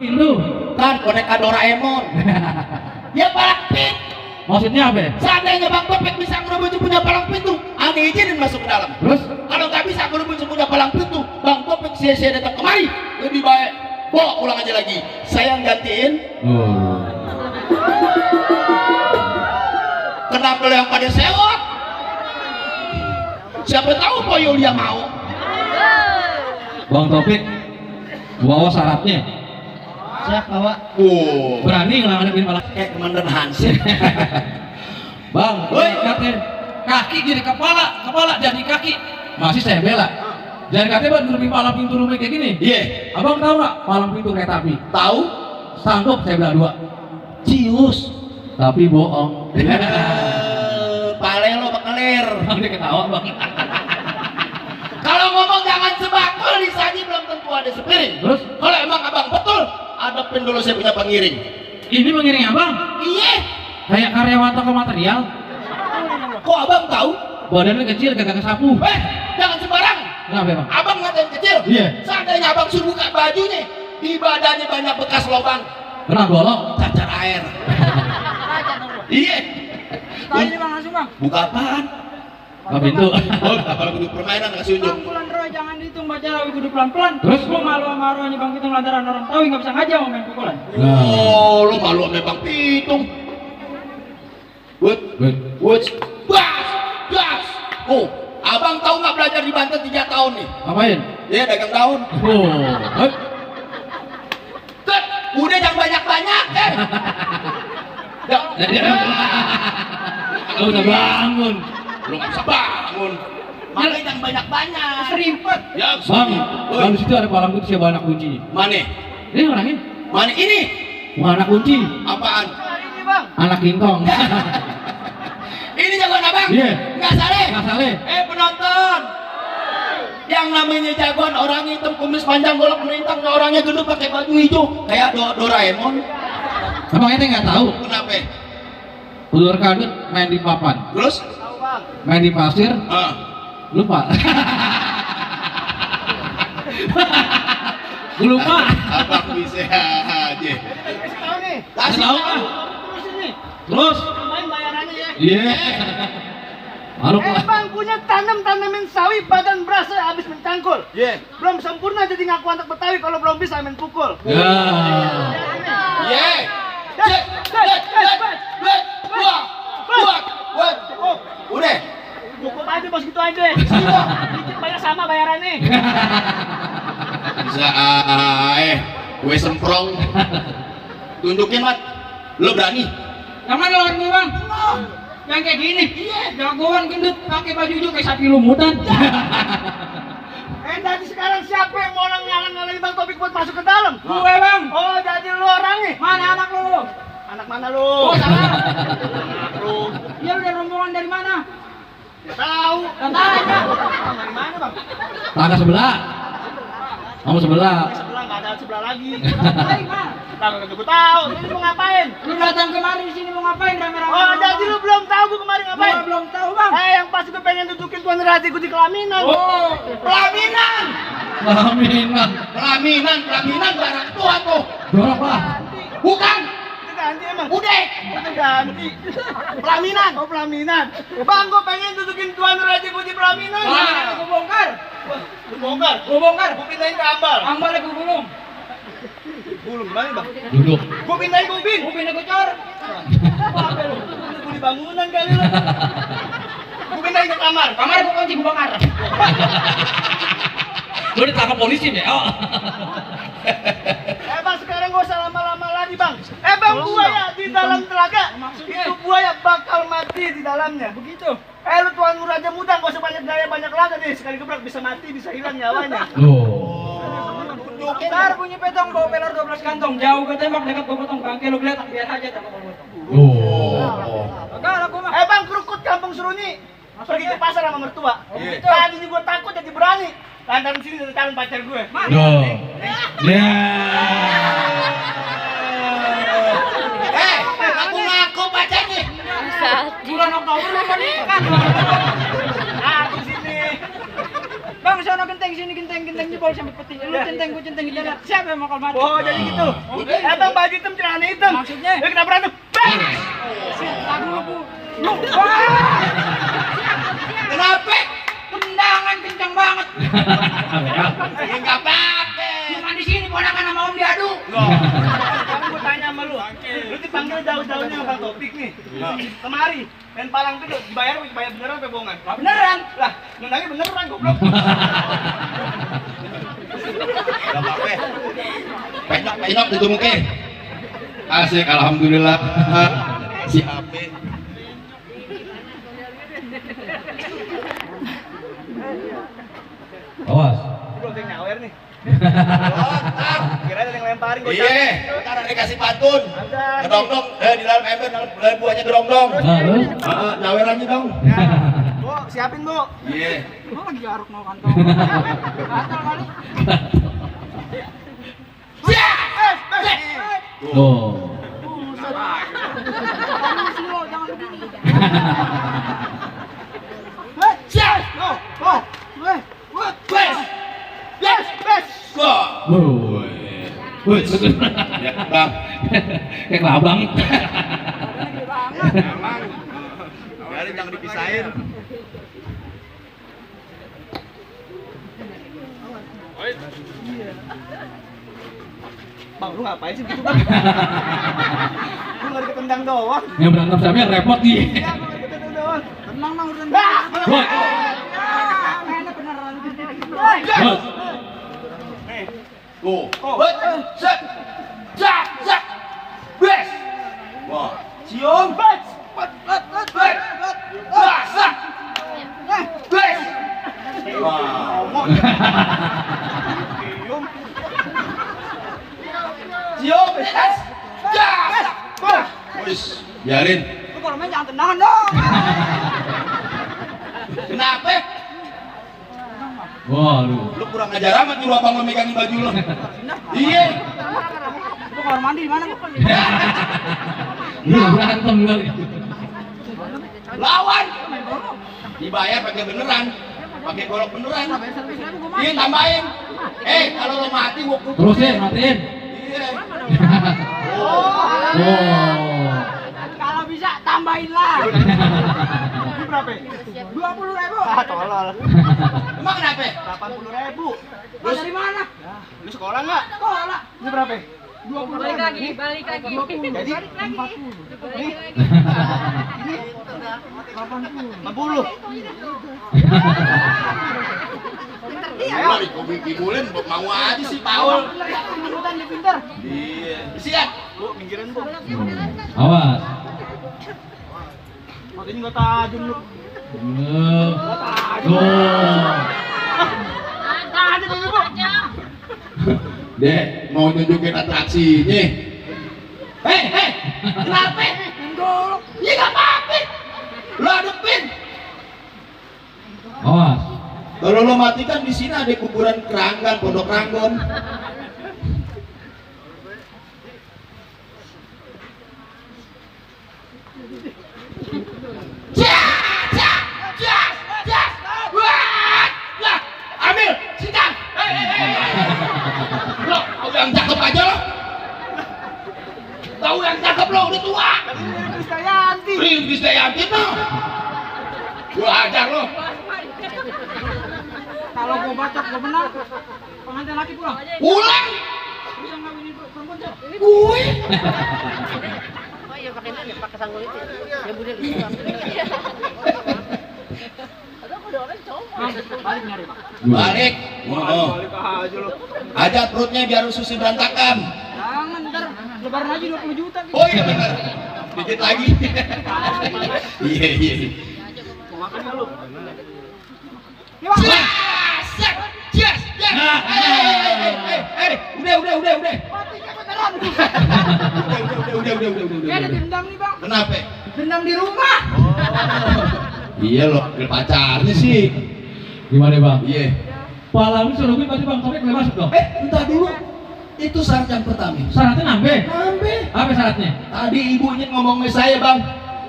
Pintu. Kan boneka Doraemon. Ya palang pintu. Maksudnya apa ya? Seandainya Bang Topik bisa ngerebut punya palang pintu, aneh izinin masuk ke dalam. Terus? Kalau nggak bisa ngerebut punya palang pintu, Bang Topik sia-sia datang kemari. Lebih baik bawa ulang aja lagi. Saya yang gantiin. Kenapa lo yang pada sewot? Siapa tahu Pak Yulia mau. Bang Topik, bawa syaratnya. Siap bawa. Berani ngelanganin palang. Kayak Komandan Hans. Bang, katanya kaki jadi kepala, kepala jadi kaki. Masih saya bela. Jangan katanya buat ngerebut palang pintu rumah kayak gini. Iya. Abang tahu nggak palang pintu kereta api? Tahu? Sanggup saya bela 2. Cius, tapi bohong. Pale lo bekelir. Bang dia ketawa bang. Kalau ngomong jangan sebakul, di saji belum tentu ada sepiring. Terus? Kalau emang abang betul, adepin dulu saya punya pengiring. Ini mengiring abang? Iya. Kayak karyawan toko material. Kok abang tahu? Badannya kecil, kagak kesapu. Jangan sembarang. Kenapa bang? Abang ngatain kecil. Iya. Seandainya abang suruh buka bajunya, di badannya banyak bekas lubang. Pernah bolong? Cacar air. Iya. Tanya bang langsung bang. Buka apaan? Buka pintu. Oh, apa kudu permainan kasih unjuk. Bang bulan roh jangan dihitung baca kudu pelan-pelan. Terus? Gua malu sama rohnya bang hitung lantaran orang tahu nggak bisa ngajak mau main pukulan. Oh, lo malu sama Bang Pitung. Wut, bas, gas. Oh, abang tahu nggak belajar di Banten 3 tahun nih? Ngapain? Dia dagang daun. Oh. Tet, udah jangan banyak-banyak, Jadi kalau udah bangun. Lu nggak bisa bangun. Makanya jangan banyak-banyak. Serimpet. Ya, Bang, kalau di situ ada palang kunci siapa anak kunci? Mana? Ini orangnya. Mana ini? Wah, anak kunci. Apaan? Ini bang. Anak kingkong. Ini jagoan abang? Iya. Nggak salah. Nggak salah. Penonton. Yang namanya jagoan orang hitam kumis panjang golok melintang, orangnya gendut pakai baju hijau kayak Doraemon. Emang ente nggak tahu? Kenapa? Ular kadut main di papan, Terus? Tahu bang. main di pasir, lupa. Gue lupa. Abang bisa aja. Kasih tahu nih. Kasih Tahu, tahu. Bang. Terus ini. Terus? Main bayarannya ya. Iya. Malu lah. Bang punya tanamin sawi badan berasa habis mencangkul. Iya. Belum sempurna jadi ngaku anak Betawi kalau belum bisa main pukul. Ya. Iya. Buat. Udah. Cukup aja bos gitu aja. Dikit banyak sama bayarannya. Bisa gue semprong. Tunjukin mat. Lo berani? Yang mana lawan gue bang? Yang kayak gini. Iya. Jagoan gendut pakai baju hijau kayak sapi lumutan. Dari sekarang siapa yang mau ngalahin Bang Topik buat masuk ke dalam? Gue bang. Oh jadi lu orangnya? Mana anak lu? Anak mana lu? Oh salah. Lu. Iya lu dari rombongan dari mana? Gak tahu. Gak tahu. Dari mana bang? Tangga sebelah. Kamu sebelah. Sebelah nggak ada sebelah lagi. Ngapain mah? Kagak gue tahu. Ini mau ngapain? Lu datang kemari di sini mau ngapain rame-rame? Oh jadi lu belum tahu gue kemarin ngapain? Gua belum tahu bang. Yang pasti gue pengen dudukin tuan Raja gue di kelaminan. Oh. Pelaminan. Pelaminan. Pelaminan barang tua tuh. Dorok lah. Bukan. Itu ganti emang. Udah. Itu ganti. Pelaminan. Oh pelaminan. Bang gue pengen dudukin tuan Raja gue di pelaminan. Pelaminan gue bongkar. Lu bongkar? Gue bongkar. Gue pindahin ke ambal. Ambalnya gue gulung. Gulung gimana bang? Duduk. Gue pindahin ke ubin. Gue pindah ke cor. Apa lu? Gue di bangunan kali lu. Gue pindahin ke kamar. Kamar gue kunci gue bakar. Lu ditangkap polisi deh. Oh. Bang sekarang gak usah lama-lama lagi bang. Bang buaya di dalam telaga. Itu buaya bakal mati di dalamnya. Begitu. Lu tuan Raja Muda gak usah banyak gaya banyak laga deh. Sekali gebrak bisa mati bisa hilang nyawanya. Ntar bunyi petong bawa pelar 12 kantong. Jauh ke tembak dekat bawa potong bangke lu geletak biar aja tak bawa potong. Enggak aku mah. Bang kerukut kampung Seruni. Pergi ke pasar sama mertua. Tadi gue takut jadi berani. Lantaran sini ada calon pacar gue. Ya. Ngaku pacarnya. Bulan Oktober lu kan nikah. Aku sini. Bang, sono genteng sini genteng. centeng jebol sampai peti. Lu centeng, gua centeng di jalan. Siapa yang bakal mati? Oh, jadi gitu. Bang baju hitam celana hitam. Maksudnya? Ya kita berantem. Tak dulu, Bu. Kenapa? Tendangan kencang banget. Ya enggak apa-apa. Bukan di sini, ponakan sama Om diadu. Sekarang gue tanya sama lu dipanggil jauh-jauhnya Bang Topik nih kemari main palang itu dibayar beneran apa bohongan? Beneran. Lah, nendangnya beneran goblok. Gak apa-apa. Penok itu mungkin. Asik, alhamdulillah. Si HP. Awas. Lu ada yang nyawer nih. Ntar. Kira ada yang lemparin gue. Iya, ntar ada dikasih pantun. Ada. Gedong-dong, di dalam ember, dalam buahnya gedong-dong. Nah, terus? Nyawer aja dong. Bu, siapin Bu. Iya. Gua lagi garuk mau kantong. Gatal kali. Tuh. Jangan begini. Woi, Ya, Bang. kayak kelabang. Emang. Biarin jangan dipisahin. Bang, lu ngapain sih gitu Bang? Lu lari ketendang doang. Yang berantem sama yang repot nih. Iya, lu lari ketendang doang. Tenang Bang, udah. Woi. Mainnya beneran. Bos. Nih, Tuh. Set. Jak, jak. Bes. Wah. cium. Bes. Sak. Bes. Wah. Cium. Cium. Bes. Jak. Wis, biarin. Lu kalau main jangan tendangan dong. Kenapa? Waduh. Lu kurang ajar amat nyuruh abang lo megangin baju lo. Iya. Lu kamar mandi di mana? Lu berantem kali. Lawan. Dibayar pakai beneran. Pakai golok beneran. Iya, tambahin. Kalau lo mati gua pukul. Terusin, matiin. Iya. Oh. Kalau bisa tambahin lah. Ini berapa? 20.000. Ah, tolol. Emang kenapa? 80.000. Terus dari mana? Lu sekolah nggak? Sekolah. Ini berapa? 20 Balik lagi, balik lagi. Jadi 40. nih 50. Ayo, dikibulin mau aja sih Paul. Ikutan dia pintar. Iya. Siap. Bu, minggirin Bu. Awas. Makanya nggak tajam lu. Tuh. Tajam ini Bu. Dek, mau nunjukin atraksinya. Kenapa? Golok. Ya nggak apa-apa. Lo hadepin. Awas. Kalau lo mati kan di sini ada kuburan Keranggan, Pondok Ranggon. Ambil, sikat. Lo, tahu yang cakep aja lo. Tahu yang cakep lo, udah tua. Krisdayanti. Rintis Dayanti no. Gua ajar lo. Kalau gua bacok gua menang. Pengantin laki pulang. Pulang. Bisa ngawinin perempuan tuh. Gue. Oh iya pakai ini, pakai sanggul itu. Ya budel itu. Ada aku orang cowok. Balik nyari, Pak. Balik. Oh. Balik aja lu. Ajak perutnya biar susi berantakan. Jangan ntar lebaran aja 20 juta gitu. Oh iya benar. Dikit lagi. Iya iya. Mau makan nggak lu? Nih, Bang. Yes. Udah. Matinya beneran. Udah. Kayak ada dendam nih, Bang. Kenapa? Dendam di rumah. Iya loh, pacarnya sih. Gimana, Bang? Iya. Pala lu suruh gue pasti Bang Topik boleh masuk dong. Entar dulu. Itu syarat yang pertama. Syaratnya nambah. Nambah. Apa syaratnya? Tadi ibunya ngomong sama saya, Bang.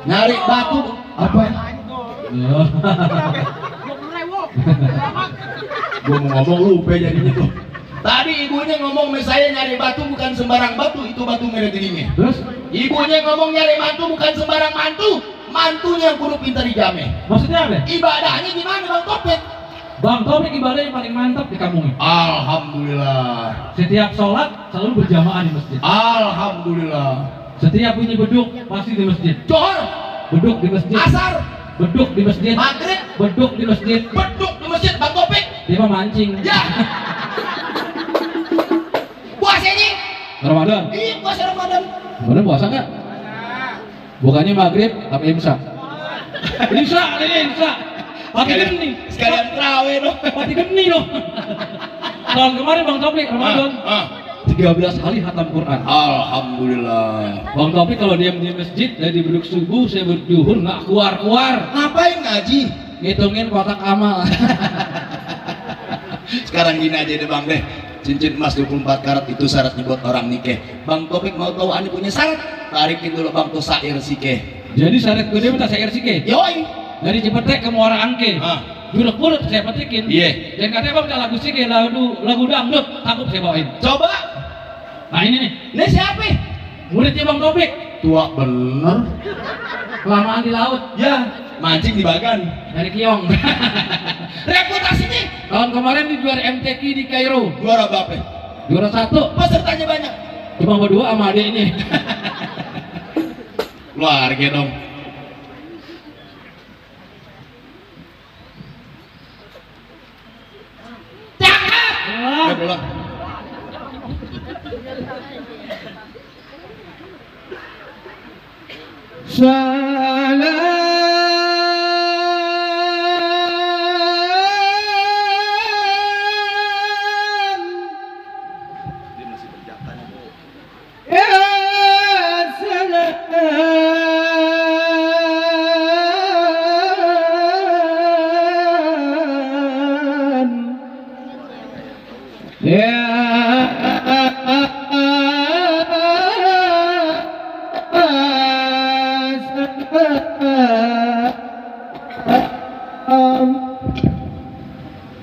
Nyari batu. Apa? Oh. 20.000. Selamat. Gua mau ngomong lupa jadinya tuh. Tadi ibunya ngomong sama saya nyari batu bukan sembarang batu, itu batu merah gini. Terus Ibunya ngomong nyari mantu bukan sembarang mantu, mantunya kudu pintar dijame. maksudnya apa? Ibadahnya gimana Bang Topik? Bang Topik ibadah yang paling mantap di kampung ini. Alhamdulillah. Setiap sholat selalu berjamaah di masjid. Alhamdulillah. Setiap bunyi beduk pasti di masjid. Johor, Beduk di masjid. asar, Beduk di masjid. maghrib, Beduk di masjid. beduk di masjid Bang Topik. Dia mah mancing. Ya. Puasanya? Ramadan. Iya puasa Ramadan. Bener puasa nggak? Bukannya maghrib tapi imsak. Imsak, ini imsak. Pati geni. Sekalian terawih dong. Pati geni loh. Tahun kemarin Bang Topik Ramadan. 13 kali hatam Quran. Alhamdulillah. Bang Topik kalau diam di masjid, dari beduk subuh, saya berduhur nggak keluar-keluar. Ngapain ngaji? Ngitungin kotak amal. Sekarang gini aja deh Bang deh. Cincin emas 24 karat itu syaratnya buat orang nikah. Bang Topik mau tahu ane punya syarat? Tarikin dulu Bang tuh sair sikeh. Jadi syarat gede minta saya sike. Yoi. Dari Cipetek ke Muara Angke. Julek-julek saya petikin. Iya. Dan katanya Bang minta lagu sike, lagu dangdut, takut saya bawain. Coba. Nah ini nih, Ini siapa? muridnya Bang Topik. Tua bener. Kelamaan di laut. Ya. Mancing di Bagan. Dari Kiong. Reputasinya. Tahun kemarin di juara MTQ di Kairo. Juara berapa? Juara 1. Pesertanya banyak. Cuma berdua sama adek ini. Keluarga dong. Udah pulang.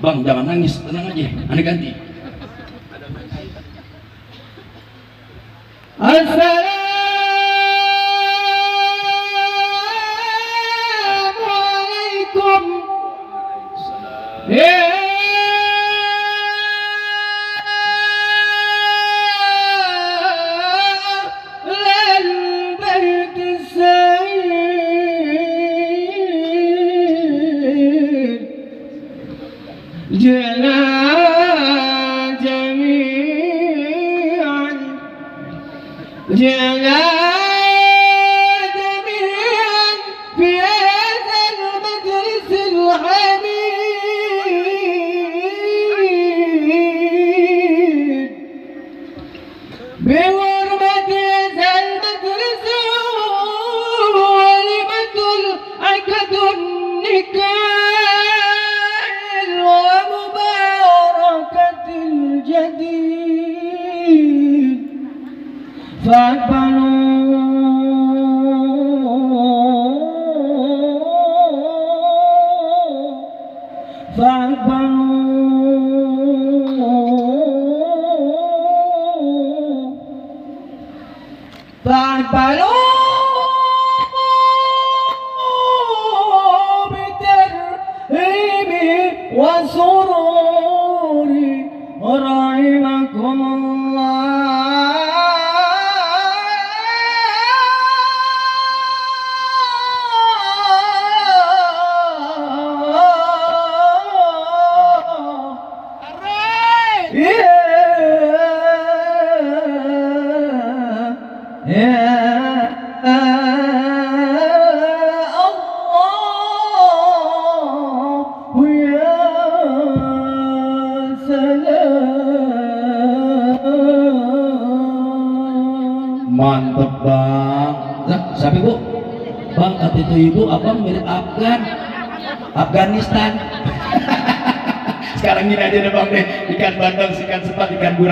Bang, jangan nangis, tenang aja. Ane ganti. Assalamualaikum. جئنا جميعا جئنا جميعا في هذا المجلس الحميد بحرمة هذا المجلس ولمة العقد النكاح ومباركة الجديد فاقبلوا بترحيب وسرور رحمكم Mantep Bang. Nah, siapa Bu? Bang, kata itu ibu, abang mirip Afghanistan. Sekarang gini aja deh Bang deh, ikan bandeng, ikan sepat, ikan gurame.